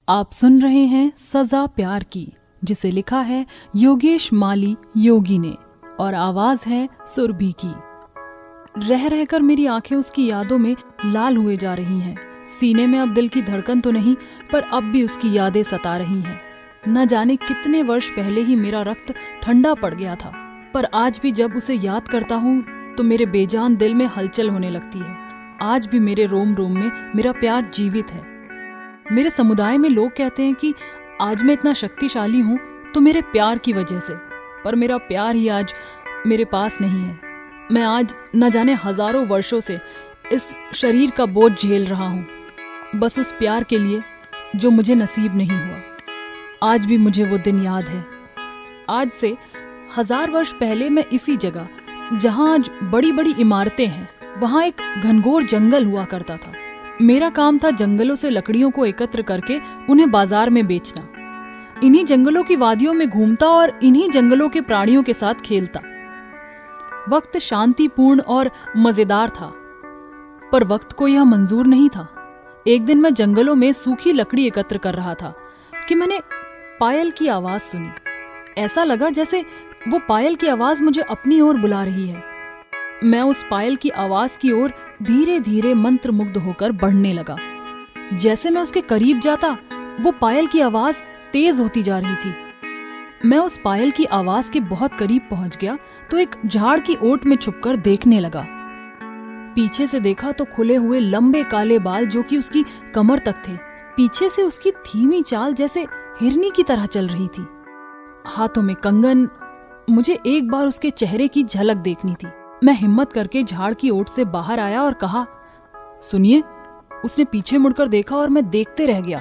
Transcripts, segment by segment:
आप सुन रहे हैं सजा प्यार की, जिसे लिखा है योगेश माली योगी ने और आवाज है सुरभि की। रह रहकर मेरी आंखें उसकी यादों में लाल हुए जा रही हैं। सीने में अब दिल की धड़कन तो नहीं, पर अब भी उसकी यादें सता रही हैं। न जाने कितने वर्ष पहले ही मेरा रक्त ठंडा पड़ गया था, पर आज भी जब उसे याद करता हूँ तो मेरे बेजान दिल में हलचल होने लगती है। आज भी मेरे रोम रोम में मेरा प्यार जीवित है। मेरे समुदाय में लोग कहते हैं कि आज मैं इतना शक्तिशाली हूँ तो मेरे प्यार की वजह से, पर मेरा प्यार ही आज मेरे पास नहीं है। मैं आज न जाने हजारों वर्षों से इस शरीर का बोझ झेल रहा हूँ, बस उस प्यार के लिए जो मुझे नसीब नहीं हुआ। आज भी मुझे वो दिन याद है। आज से 1000 वर्ष पहले मैं इसी जगह, जहाँ आज बड़ी बड़ी इमारतें हैं, वहाँ एक घनघोर जंगल हुआ करता था। मेरा काम था जंगलों से लकड़ियों को एकत्र करके उन्हें बाजार में बेचना। इन्हीं जंगलों की वादियों में घूमता और इन्हीं जंगलों के प्राणियों के साथ खेलता। वक्त शांतिपूर्ण और मजेदार था, पर वक्त को यह मंजूर नहीं था। एक दिन मैं जंगलों में सूखी लकड़ी एकत्र कर रहा था कि मैंने पायल की आवाज सुनी। ऐसा लगा जैसे वो पायल की आवाज मुझे अपनी ओर बुला रही है। मैं उस पायल की आवाज की ओर धीरे धीरे मंत्रमुग्ध होकर बढ़ने लगा। जैसे मैं उसके करीब जाता, वो पायल की आवाज तेज होती जा रही थी। मैं उस पायल की आवाज के बहुत करीब पहुंच गया तो एक झाड़ की ओट में छुपकर देखने लगा। पीछे से देखा तो खुले हुए लंबे काले बाल जो कि उसकी कमर तक थे। पीछे से उसकी धीमी चाल जैसे हिरनी की तरह चल रही थी। हाथों में कंगन। मुझे एक बार उसके चेहरे की झलक देखनी थी। मैं हिम्मत करके झाड़ की ओट से बाहर आया और कहा, सुनिए। उसने पीछे मुड़कर देखा और मैं देखते रह गया।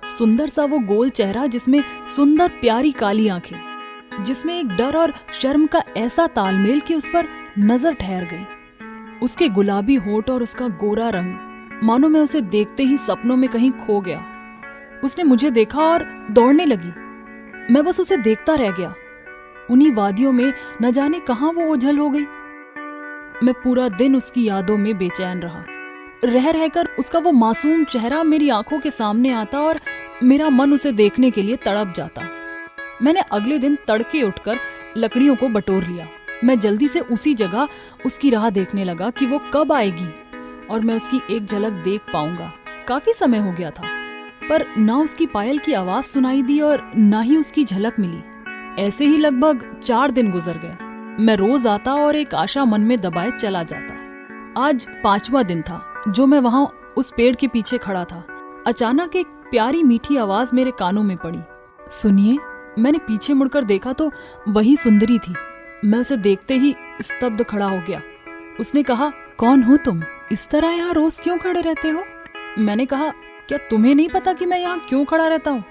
सुंदर सा वो गोल चेहरा, जिसमें सुंदर प्यारी काली आंखें, जिसमें एक डर और शर्म का ऐसा तालमेल कि उस पर नजर ठहर गई। उसके गुलाबी होंठ और उसका गोरा रंग, मानो मैं उसे देखते ही सपनों में कहीं खो गया। उसने मुझे देखा और दौड़ने लगी। मैं बस उसे देखता रह गया। उन्हीं वादियों में न जाने कहां वो ओझल हो गई। मैं पूरा दिन उसकी यादों में बेचैन रहा। रह रहकर उसका वो मासूम चेहरा मेरी आंखों के सामने आता और मेरा मन उसे देखने के लिए तड़प जाता। मैंने अगले दिन तड़के उठकर लकड़ियों को बटोर लिया। मैं जल्दी से उसी जगह उसकी राह देखने लगा कि वो कब आएगी और मैं उसकी एक झलक देख पाऊंगा। काफी समय हो गया था, पर ना उसकी पायल की आवाज सुनाई दी और ना ही उसकी झलक मिली। ऐसे ही लगभग 4 दिन गुजर गए। मैं रोज आता और एक आशा मन में दबाए चला जाता। आज 5वां दिन था जो मैं वहां उस पेड़ के पीछे खड़ा था। अचानक एक प्यारी मीठी आवाज मेरे कानों में पड़ी। सुनिए। मैंने पीछे मुड़कर देखा तो वही सुंदरी थी। मैं उसे देखते ही स्तब्ध खड़ा हो गया। उसने कहा, कौन हो तुम? इस तरह यहाँ रोज क्यों खड़े रहते हो? मैंने कहा, क्या तुम्हें नहीं पता कि मैं यहाँ क्यों खड़ा रहता हूँ?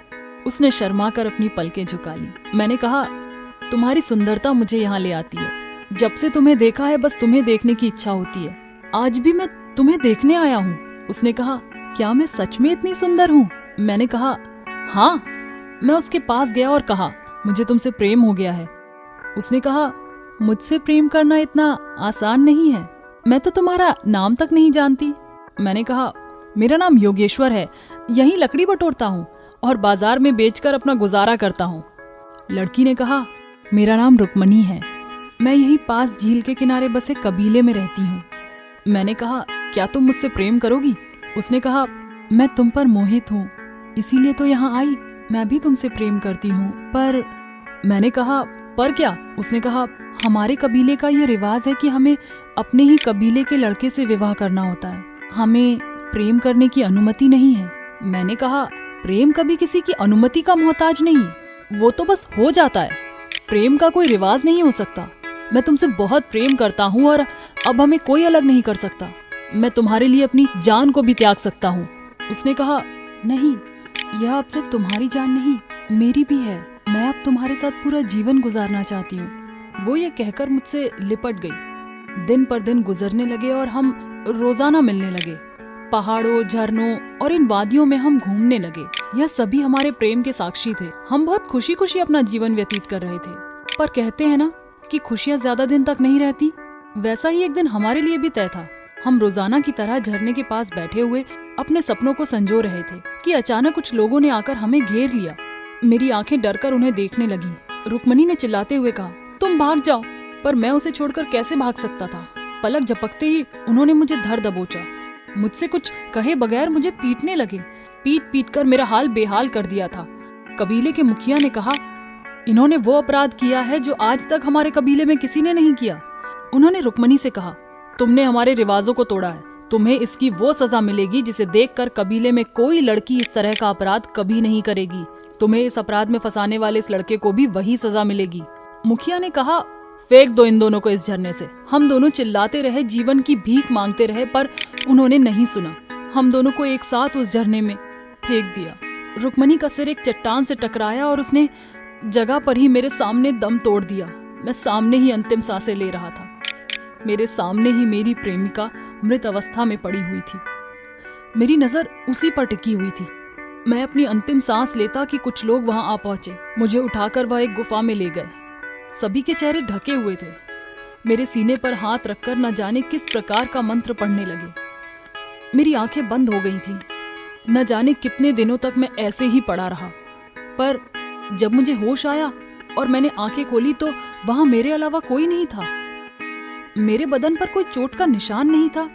उसने शर्मा कर अपनी पलकें झुका ली। मैंने कहा, तुम्हारी सुंदरता मुझे यहाँ ले आती है। जब से तुम्हें देखा है बस तुम्हें देखने की इच्छा होती है। आज भी मैं तुम्हें देखने आया हूँ। उसने कहा, क्या मैं सच में इतनी सुंदर हूँ? मैंने कहा, हाँ। मैं उसके पास गया और कहा, मुझे तुमसे प्रेम हो गया है। उसने कहा, मुझसे प्रेम करना इतना आसान नहीं है। मैं तो तुम्हारा नाम तक नहीं जानती। मैंने कहा, मेरा नाम योगेश्वर है। यहीं लकड़ी बटोरता हूँ और बाजार में बेचकर अपना गुजारा करता हूँ। लड़की ने कहा, मेरा नाम रुक्मणी है। मैं यहीं पास झील के किनारे बसे कबीले में रहती हूँ। मैंने कहा, क्या तुम मुझसे प्रेम करोगी? उसने कहा, मैं तुम पर मोहित हूँ, इसीलिए तो यहाँ आई। मैं भी तुमसे प्रेम करती हूँ, पर। मैंने कहा, पर क्या? उसने कहा, हमारे कबीले का ये रिवाज है कि हमें अपने ही कबीले के लड़के से विवाह करना होता है। हमें प्रेम करने की अनुमति नहीं है। मैंने कहा, प्रेम कभी किसी की अनुमति का मोहताज नहीं, वो तो बस हो जाता है। प्रेम का कोई रिवाज नहीं हो सकता। मैं तुमसे बहुत प्रेम करता हूँ और अब हमें कोई अलग नहीं कर सकता। मैं तुम्हारे लिए अपनी जान को भी त्याग सकता हूँ। उसने कहा, नहीं, यह अब सिर्फ तुम्हारी जान नहीं, मेरी भी है। मैं अब तुम्हारे साथ पूरा जीवन गुजारना चाहती हूँ। वो ये कहकर मुझसे लिपट गई। दिन पर दिन गुजरने लगे और हम रोजाना मिलने लगे। पहाड़ों, झरनों और इन वादियों में हम घूमने लगे। यह सभी हमारे प्रेम के साक्षी थे। हम बहुत खुशी खुशी अपना जीवन व्यतीत कर रहे थे। पर कहते हैं ना कि खुशियां ज्यादा दिन तक नहीं रहती। वैसा ही एक दिन हमारे लिए भी तय था। हम रोजाना की तरह झरने के पास बैठे हुए अपने सपनों को संजो रहे थे कि अचानक कुछ लोगों ने आकर हमें घेर लिया। मेरी आंखें डरकर उन्हें देखने लगी। रुक्मणी ने चिल्लाते हुए कहा, तुम भाग जाओ। पर मैं उसे छोड़कर कैसे भाग सकता था। पलक झपकते ही उन्होंने मुझे धर दबोचा। मुझसे कुछ कहे बगैर मुझे पीटने लगे। पीट पीट कर मेरा हाल बेहाल कर दिया था। कबीले के मुखिया ने कहा, इन्होंने वो अपराध किया है जो आज तक हमारे कबीले में किसी ने नहीं किया। उन्होंने रुक्मणी से कहा, तुमने हमारे रिवाजों को तोड़ा है, तुम्हें इसकी वो सजा मिलेगी जिसे देखकर कबीले में कोई लड़की इस तरह का अपराध कभी नहीं करेगी। तुम्हें इस अपराध में फंसाने वाले इस लड़के को भी वही सजा मिलेगी। मुखिया ने कहा, फेंक दो इन दोनों को इस झरने से। हम दोनों चिल्लाते रहे, जीवन की भीख मांगते रहे, पर उन्होंने नहीं सुना। हम दोनों को एक साथ उस झरने में फेंक दिया। रुक्मणी का सिर एक चट्टान से टकराया और उसने जगह पर ही मेरे सामने दम तोड़ दिया। मैं सामने ही अंतिम सांसें ले रहा था। मेरे सामने ही मेरी प्रेमिका मृत अवस्था में पड़ी हुई थी। मेरी नजर उसी पर टिकी हुई थी। मैं अपनी अंतिम सांस लेता कि कुछ लोग वहां आ पहुंचे। मुझे उठाकर वह एक गुफा में ले गए। सभी के चेहरे ढके हुए थे। मेरे सीने पर हाथ रखकर न जाने किस प्रकार का मंत्र पढ़ने लगे। मेरी आंखें बंद हो गई थी। न जाने कितने दिनों तक मैं ऐसे ही पड़ा रहा। पर जब मुझे होश आया और मैंने आंखें खोली तो वहां मेरे अलावा कोई नहीं था। मेरे बदन पर कोई चोट का निशान नहीं था।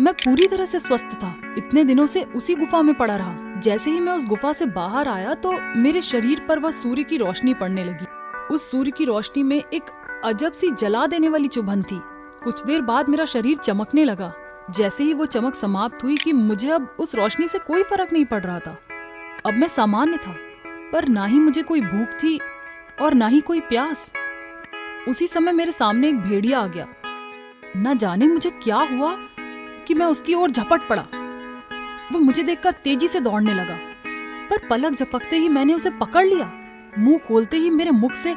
मैं पूरी तरह से स्वस्थ था। इतने दिनों से उसी गुफा में पड़ा रहा। जैसे ही मैं उस गुफा से बाहर आया तो मेरे शरीर पर वह सूर्य की रोशनी पड़ने लगी। उस सूर्य की रोशनी में एक अजब सी जला देने वाली चुभन थी। कुछ देर बाद मेरा शरीर चमकने लगा। जैसे ही वो चमक समाप्त हुई कि मुझे अब उस रोशनी से कोई फर्क नहीं पड़ रहा था। अब मैं सामान्य था, पर ना ही मुझे कोई भूख थी और ना ही कोई प्यास। उसी समय मेरे सामने एक भेड़िया आ गया। न जाने मुझे क्या हुआ कि मैं उसकी ओर झपट पड़ा। वो मुझे देखकर तेजी से दौड़ने लगा, पर पलक झपकते ही मैंने उसे पकड़ लिया। मुंह खोलते ही मेरे मुख से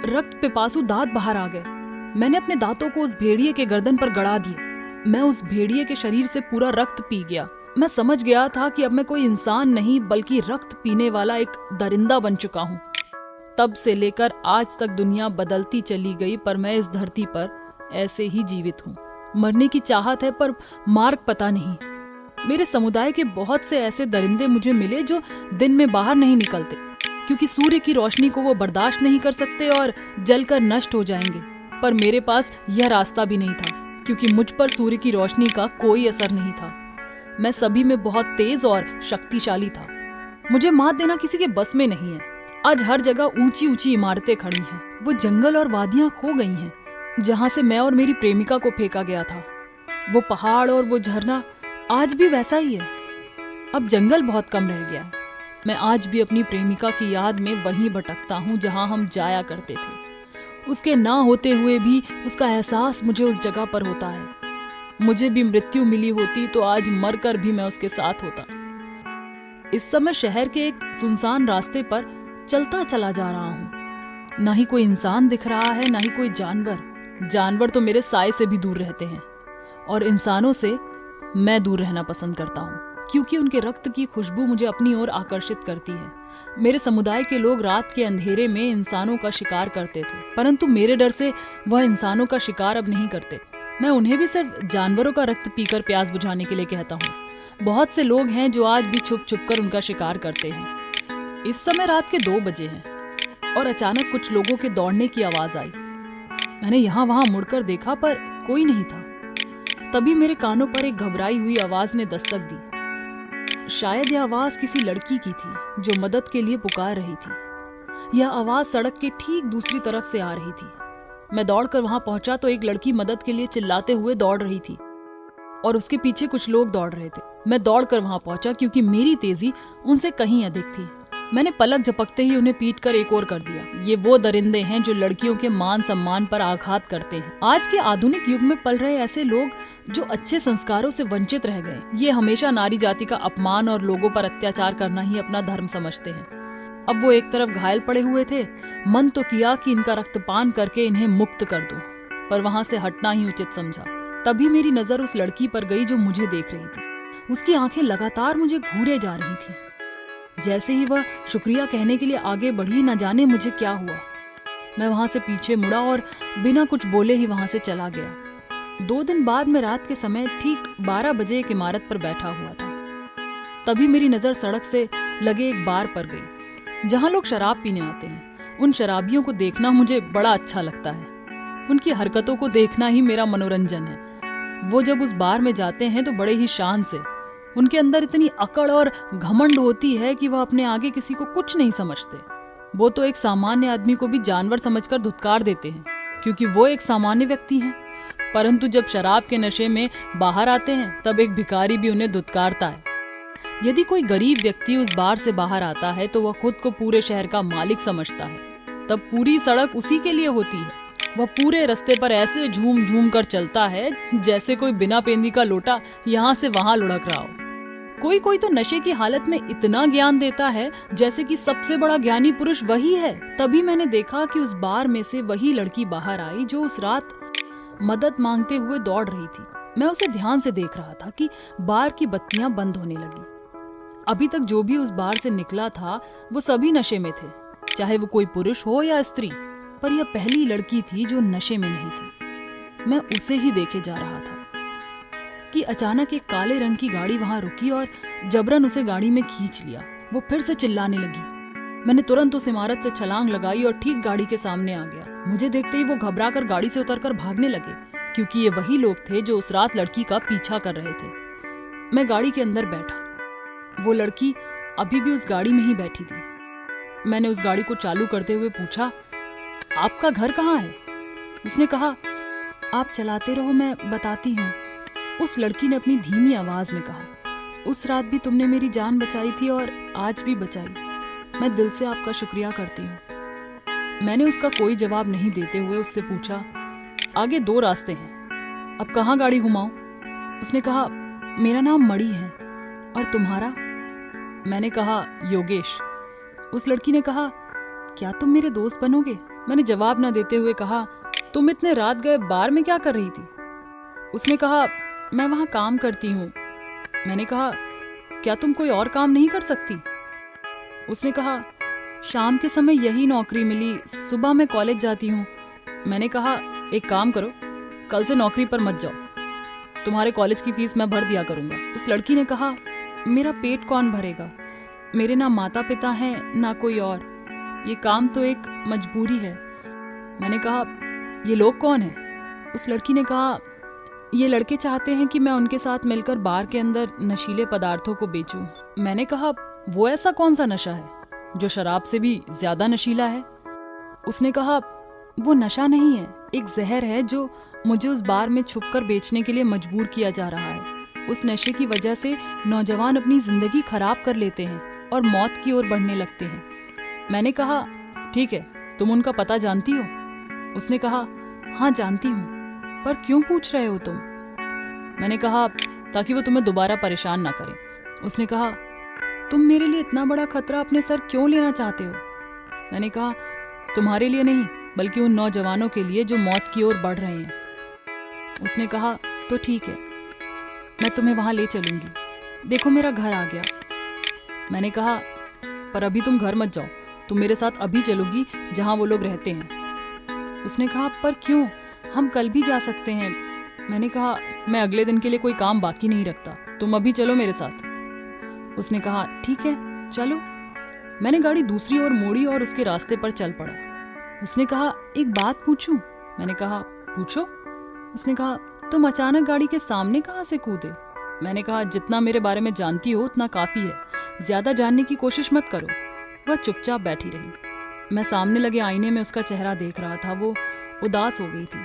रक्त पिपासु दांत बाहर आ गए। मैंने अपने दांतों को उस भेड़िए के गर्दन पर गड़ा दिए। मैं उस भेड़िए के शरीर से पूरा रक्त पी गया। मैं समझ गया था कि अब मैं कोई इंसान नहीं बल्कि रक्त पीने वाला एक दरिंदा बन चुका हूँ। तब से लेकर आज तक दुनिया बदलती चली गई, पर मैं इस धरती पर ऐसे ही जीवित हूँ। मरने की चाहत है पर मार्ग पता नहीं। मेरे समुदाय के बहुत से ऐसे दरिंदे मुझे मिले जो दिन में बाहर नहीं निकलते, क्योंकि सूर्य की रोशनी को वो बर्दाश्त नहीं कर सकते और जलकर नष्ट हो जाएंगे। पर मेरे पास यह रास्ता भी नहीं था, क्योंकि मुझ पर सूर्य की रोशनी का कोई असर नहीं था। मैं सभी में बहुत तेज और शक्तिशाली था। मुझे मात देना किसी के बस में नहीं है। आज हर जगह ऊंची ऊंची इमारतें खड़ी हैं। वो जंगल और वादियां खो गई हैं, जहां से मैं और मेरी प्रेमिका को फेंका गया था। वो पहाड़ और वो झरना आज भी वैसा ही है। अब जंगल बहुत कम रह गया है। मैं आज भी अपनी प्रेमिका की याद में वहीं भटकता हूँ जहां हम जाया करते थे। उसके ना होते हुए भी उसका एहसास मुझे उस जगह पर होता है। मुझे भी मृत्यु मिली होती तो आज मरकर भी मैं उसके साथ होता। इस समय शहर के एक सुनसान रास्ते पर चलता चला जा रहा हूँ। ना ही कोई इंसान दिख रहा है, ना ही कोई जानवर। जानवर तो मेरे साए से भी दूर रहते हैं और इंसानों से मैं दूर रहना पसंद करता हूँ, क्योंकि उनके रक्त की खुशबू मुझे अपनी ओर आकर्षित करती है। मेरे समुदाय के लोग रात के अंधेरे में इंसानों का शिकार करते थे, परंतु मेरे डर से वह इंसानों का शिकार अब नहीं करते। मैं उन्हें भी सिर्फ जानवरों का रक्त पीकर प्यास बुझाने के लिए कहता हूँ। बहुत से लोग हैं जो आज भी छुप छुप कर उनका शिकार करते हैं। इस समय रात के 2 बजे हैं और अचानक कुछ लोगों के दौड़ने की आवाज आई। मैंने यहाँ वहां मुड़कर देखा, पर कोई नहीं था। तभी मेरे कानों पर एक घबराई हुई आवाज ने दस्तक दी। शायद यह आवाज किसी लड़की की थी जो मदद के लिए पुकार रही थी। यह आवाज सड़क के ठीक दूसरी तरफ से आ रही थी। मैं दौड़कर वहां पहुंचा तो एक लड़की मदद के लिए चिल्लाते हुए दौड़ रही थी और उसके पीछे कुछ लोग दौड़ रहे थे। मैं दौड़कर वहां पहुंचा क्योंकि मेरी तेजी उनसे कहीं अधिक थी। मैंने पलक झपकते ही उन्हें पीट कर एक और कर दिया। ये वो दरिंदे हैं जो लड़कियों के मान सम्मान पर आघात करते हैं। आज के आधुनिक युग में पल रहे ऐसे लोग जो अच्छे संस्कारों से वंचित रह गए, ये हमेशा नारी जाति का अपमान और लोगों पर अत्याचार करना ही अपना धर्म समझते हैं। अब वो एक तरफ घायल पड़े हुए थे। मन तो किया कि इनका रक्तपान करके इन्हें मुक्त कर दूं, पर वहां से हटना ही उचित समझा। तभी मेरी नजर उस लड़की पर गई जो मुझे देख रही थी। उसकी आंखें लगातार मुझे घूरे जा रही थी। जैसे ही वह शुक्रिया कहने के लिए आगे बढ़ी, न जाने मुझे क्या हुआ। मैं वहां से पीछे मुड़ा और बिना कुछ बोले ही वहां से चला गया। 2 दिन बाद मैं रात के समय ठीक 12 बजे एक इमारत पर बैठा हुआ था। तभी मेरी नजर सड़क से लगे एक बार पर गई जहां लोग शराब पीने आते हैं। उन शराबियों को देखना मुझे बड़ा अच्छा लगता है। उनकी हरकतों को देखना ही मेरा मनोरंजन है। वो जब उस बार में जाते हैं तो बड़े ही शान से, उनके अंदर इतनी अकड़ और घमंड होती है कि वह अपने आगे किसी को कुछ नहीं समझते। वो तो एक सामान्य आदमी को भी जानवर समझकर धुतकार देते हैं, क्योंकि वो एक सामान्य व्यक्ति हैं। परंतु जब शराब के नशे में बाहर आते हैं तब एक भिखारी भी उन्हें धुतकारता है। यदि कोई गरीब व्यक्ति उस बार से बाहर आता है तो वह खुद को पूरे शहर का मालिक समझता है। तब पूरी सड़क उसी के लिए होती है। वह पूरे रास्ते पर ऐसे झूम झूम कर चलता है जैसे कोई बिना पेंदी का लोटा यहाँ से वहां लुढ़क रहा हो। कोई कोई तो नशे की हालत में इतना ज्ञान देता है जैसे कि सबसे बड़ा ज्ञानी पुरुष वही है। तभी मैंने देखा कि उस बार में से वही लड़की बाहर आई जो उस रात मदद मांगते हुए दौड़ रही थी। मैं उसे ध्यान से देख रहा था कि बार की बत्तियां बंद होने लगी। अभी तक जो भी उस बार से निकला था वो सभी नशे में थे, चाहे वो कोई पुरुष हो या स्त्री। पर यह पहली लड़की थी जो नशे में नहीं थी। मैं उसे ही देखे जा रहा था कि अचानक एक काले रंग की गाड़ी वहां रुकी और जबरन उसे गाड़ी में खींच लिया। वो फिर से चिल्लाने लगी। मैंने तुरंत उस इमारत से छलांग लगाई और ठीक गाड़ी के सामने आ गया। मुझे देखते ही वो घबराकर गाड़ी से उतरकर भागने लगे, क्योंकि ये वही लोग थे जो उस रात लड़की का पीछा कर रहे थे। मैं गाड़ी के अंदर बैठा। वो लड़की अभी भी उस गाड़ी में ही बैठी थी। मैंने उस गाड़ी को चालू करते हुए पूछा, आपका घर कहाँ है? उसने कहा, आप चलाते रहो, मैं बताती हूँ। उस लड़की ने अपनी धीमी आवाज में कहा, उस रात भी तुमने मेरी जान बचाई थी और आज भी बचाई। मैं दिल से आपका शुक्रिया करती हूँ। मैंने उसका कोई जवाब नहीं देते हुए उससे पूछा, आगे 2 रास्ते हैं, अब कहाँ गाड़ी घुमाऊं? उसने कहा, मेरा नाम मणि है, और तुम्हारा? मैंने कहा, योगेश। उस लड़की ने कहा, क्या तुम मेरे दोस्त बनोगे? मैंने जवाब न देते हुए कहा, तुम इतने रात गए बार में क्या कर रही थी? उसने कहा, मैं वहां काम करती हूँ। मैंने कहा, क्या तुम कोई और काम नहीं कर सकती? उसने कहा, शाम के समय यही नौकरी मिली, सुबह मैं कॉलेज जाती हूँ। मैंने कहा, एक काम करो, कल से नौकरी पर मत जाओ, तुम्हारे कॉलेज की फीस मैं भर दिया करूंगा। उस लड़की ने कहा, मेरा पेट कौन भरेगा? मेरे ना माता पिता हैं ना कोई और, ये काम तो एक मजबूरी है। मैंने कहा, ये लोग कौन हैं? उस लड़की ने कहा, ये लड़के चाहते हैं कि मैं उनके साथ मिलकर बार के अंदर नशीले पदार्थों को बेचूं। मैंने कहा, वो ऐसा कौन सा नशा है जो शराब से भी ज्यादा नशीला है? उसने कहा, वो नशा नहीं है, एक जहर है जो मुझे उस बार में छुपकर बेचने के लिए मजबूर किया जा रहा है। उस नशे की वजह से नौजवान अपनी जिंदगी खराब कर लेते हैं और मौत की ओर बढ़ने लगते हैं। मैंने कहा, ठीक है, तुम उनका पता जानती हो? उसने कहा, हाँ जानती हूँ, पर क्यों पूछ रहे हो तुम? मैंने कहा, ताकि वो तुम्हें दोबारा परेशान ना करें। उसने कहा, तुम मेरे लिए इतना बड़ा खतरा अपने सर क्यों लेना चाहते हो? मैंने कहा, तुम्हारे लिए नहीं, बल्कि उन नौजवानों के लिए जो मौत की ओर बढ़ रहे हैं। उसने कहा, तो ठीक है, मैं तुम्हें वहां ले चलूंगी, देखो मेरा घर आ गया। मैंने कहा, पर अभी तुम घर मत जाओ, तुम मेरे साथ अभी चलोगी जहां वो लोग रहते हैं। उसने कहा, पर क्यों, हम कल भी जा सकते हैं। मैंने कहा, मैं अगले दिन के लिए कोई काम बाकी नहीं रखता, तुम अभी चलो मेरे साथ। उसने कहा, ठीक है चलो। मैंने गाड़ी दूसरी ओर मोड़ी और उसके रास्ते पर चल पड़ा। उसने कहा, एक बात पूछूं? मैंने कहा, पूछो। उसने कहा, तुम अचानक गाड़ी के सामने कहां से कूदे? मैंने कहा, जितना मेरे बारे में जानती हो उतना काफी है, ज्यादा जानने की कोशिश मत करो। वह चुपचाप बैठी रही। मैं सामने लगे आईने में उसका चेहरा देख रहा था। वो उदास हो गई थी,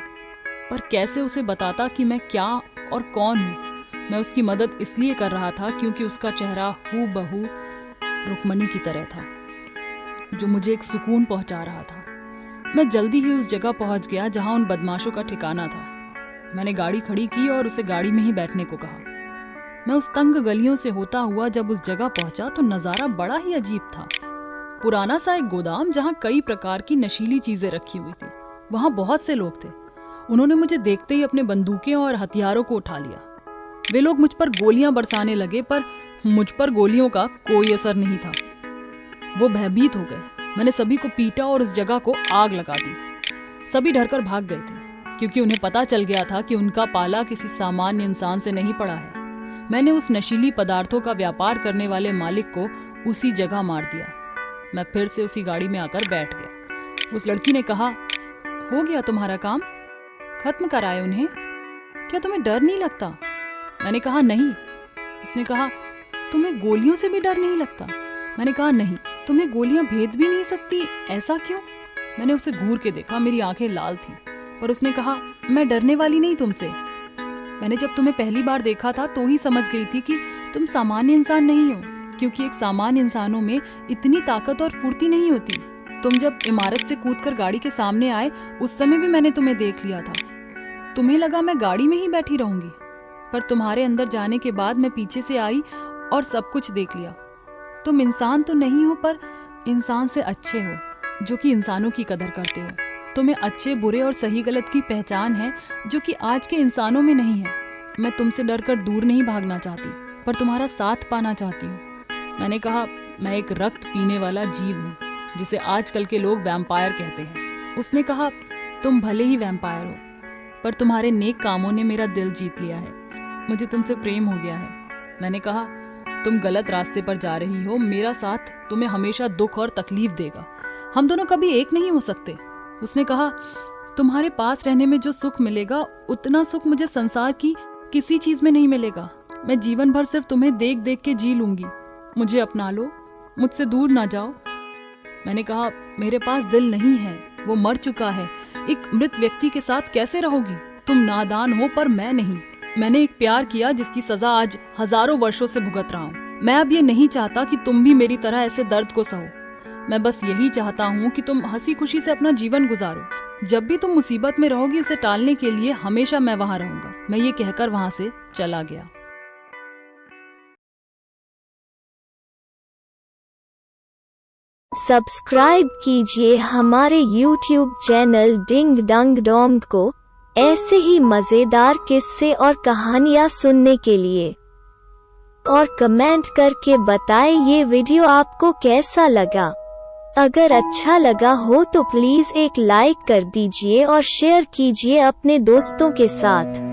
पर कैसे उसे बताता कि मैं क्या और कौन हूँ? मैं उसकी मदद इसलिए कर रहा था क्योंकि उसका चेहरा हूबहू रुक्मणी की तरह था, जो मुझे एक सुकून पहुंचा रहा था। मैं जल्दी ही उस जगह पहुंच गया जहां उन बदमाशों का ठिकाना था। मैंने गाड़ी खड़ी की और उसे गाड़ी में ही बैठने को कहा। मैं उस तंग गलियों से होता हुआ जब उस जगह पहुंचा तो नजारा बड़ा ही अजीब था। पुराना सा एक गोदाम जहां कई प्रकार की नशीली चीजें रखी हुई थी। वहां बहुत से लोग थे। उन्होंने मुझे देखते ही अपने बंदूकें और हथियारों को उठा लिया। वे लोग मुझ पर गोलियां बरसाने लगे, पर मुझ पर गोलियों का कोई असर नहीं था। वो भयभीत हो गए। मैंने सभी को पीटा और उस जगह को आग लगा दी। सभी डरकर भाग गए थे, क्योंकि उन्हें पता चल गया था कि उनका पाला किसी सामान्य इंसान से नहीं पड़ा है। मैंने उस नशीली पदार्थों का व्यापार करने वाले मालिक को उसी जगह मार दिया। मैं फिर से उसी गाड़ी में आकर बैठ गया। उस लड़की ने कहा, हो गया तुम्हारा काम, खत्म कराए उन्हें, क्या तुम्हें डर नहीं लगता? मैंने कहा नहीं। उसने कहा, तुम्हें गोलियों से भी डर नहीं लगता? मैंने कहा नहीं। तुम्हें गोलियां भेद भी नहीं सकती, ऐसा क्यों? मैंने उसे घूर के देखा, मेरी आंखें लाल थी, पर उसने कहा, मैं डरने वाली नहीं तुमसे। मैंने जब तुम्हें पहली बार देखा था तो ही समझ गई थी कि तुम सामान्य इंसान नहीं हो, क्योंकि एक सामान्य इंसानों में इतनी ताकत और फुर्ती नहीं होती। तुम जब इमारत से कूदकर गाड़ी के सामने आए उस समय भी मैंने तुम्हें देख लिया था। तुम्हें लगा मैं गाड़ी में ही बैठी रहूंगी, पर तुम्हारे अंदर जाने के बाद मैं पीछे से आई और सब कुछ देख लिया। तुम इंसान तो नहीं हो, पर इंसान से अच्छे हो, जो कि इंसानों की कदर करते हो। तुम्हें अच्छे बुरे और सही गलत की पहचान है, जो कि आज के इंसानों में नहीं है। मैं तुमसे डरकर दूर नहीं भागना चाहती, पर तुम्हारा साथ पाना चाहती हूँ। मैंने कहा, मैं एक रक्त पीने वाला जीव हूँ, जिसे आजकल के लोग वैम्पायर कहते हैं। उसने कहा, तुम भले ही वैम्पायर हो, पर तुम्हारे नेक कामों ने मेरा दिल जीत लिया है। मुझे तुमसे प्रेम हो गया है। मैंने कहा, तुम गलत रास्ते पर जा रही हो, मेरा साथ तुम्हें हमेशा दुख और तकलीफ देगा, हम दोनों कभी एक नहीं हो सकते। उसने कहा, तुम्हारे पास रहने में जो सुख मिलेगा, उतना सुख मुझे संसार की किसी चीज में नहीं मिलेगा। मैं जीवन भर सिर्फ तुम्हें देख देख के जी लूंगी। मुझे अपना लो, मुझसे दूर ना जाओ। मैंने कहा, मेरे पास दिल नहीं है, वो मर चुका है। एक मृत व्यक्ति के साथ कैसे रहोगी? तुम नादान हो, पर मैं नहीं। मैंने एक प्यार किया जिसकी सजा आज हजारों वर्षों से भुगत रहा हूँ। मैं अब ये नहीं चाहता कि तुम भी मेरी तरह ऐसे दर्द को सहो। मैं बस यही चाहता हूँ कि तुम हंसी खुशी से अपना जीवन गुजारो। जब भी तुम मुसीबत में रहोगी, उसे टालने के लिए हमेशा मैं वहां रहूंगा। मैं ये कहकर वहां से चला गया। सब्सक्राइब कीजिए हमारे YouTube चैनल डिंग डंग डोंग को ऐसे ही मजेदार किस्से और कहानियाँ सुनने के लिए, और कमेंट करके बताएं ये वीडियो आपको कैसा लगा। अगर अच्छा लगा हो तो प्लीज एक लाइक कर दीजिए और शेयर कीजिए अपने दोस्तों के साथ।